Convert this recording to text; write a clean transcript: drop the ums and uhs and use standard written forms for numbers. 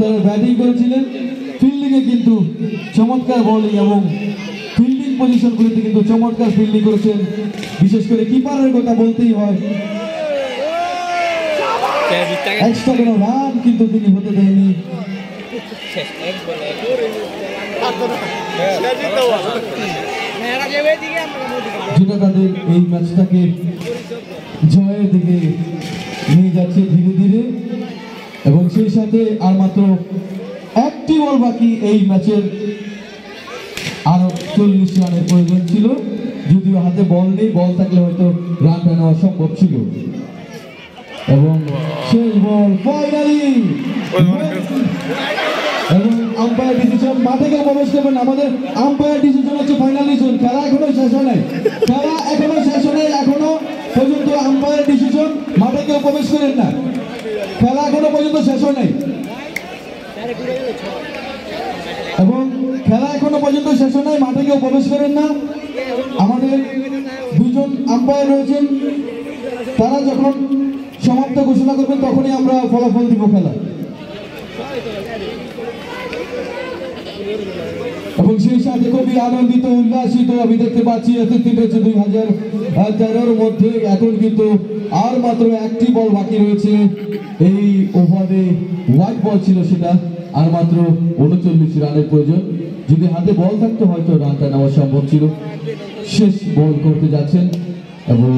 তারা ব্যাটিং করেছিলেন, ফিল্ডিংয়ে কিন্তু চমৎকার বোলিং এবং ফিল্ডিং পজিশনগুলিতে কিন্তু চমৎকার ফিল্ডিং করেছেন। বিশেষ করে কিপারের কথা বলতেই হয়, এক্সট্রা কোনো রান কিন্তু তিনি হতে দেয়নি। যেটা তাদের এই ম্যাচটাকে জয়ের দিকে নিয়ে যাচ্ছে ধীরে ধীরে, এবং সেই সাথে আর মাত্র একটি বল বাকি এই ম্যাচের। আরো 40 রানের প্রয়োজন ছিল, যদিও হাতে বল নেই, বল থাকলে হয়তো রানটা নেওয়া সম্ভব ছিল। এবং শেষ বল ফাইনালি, এবং আম্পায়ার ডিসিশন, মাঠে কেউ প্রবেশ করবেন। আমাদের আম্পায়ার ডিসিশন হচ্ছে ফাইনাল ডিসিশন। খেলা এখনো শেষ হয় নাই, খেলা এখনো শেষ হয় নাই, এখনো পর্যন্ত আম্পায়ার ডিসিশন, মাঠে কেউ প্রবেশ করেন না, খেলা এখনো পর্যন্ত শেষ হয় নাই। এবং খেলা এখনো পর্যন্ত শেষ হয় নাই, মাঠে কেউ প্রবেশ করেন না। আমাদের দুজন আম্পায়ার রয়েছেন, তারা যখন সমাপ্ত ঘোষণা করবেন তখনই আমরা ফলাফল দিব খেলা। এবং সেই সাথে খুবই আনন্দিত উল্লাসিত আমি দেখতে পাচ্ছি এসএসসি ব্যাচ 2013 মধ্যে এখন কিন্তু আর মাত্র একটি বল বাকি রয়েছে। এই ওভারে হোয়াইট বল ছিল, সেটা আর মাত্র 39 রানের প্রয়োজন। যদি হাতে বল থাকতো হয়তো রানটা নেওয়া সম্ভব ছিল। শেষ বল করতে যাচ্ছেন এবং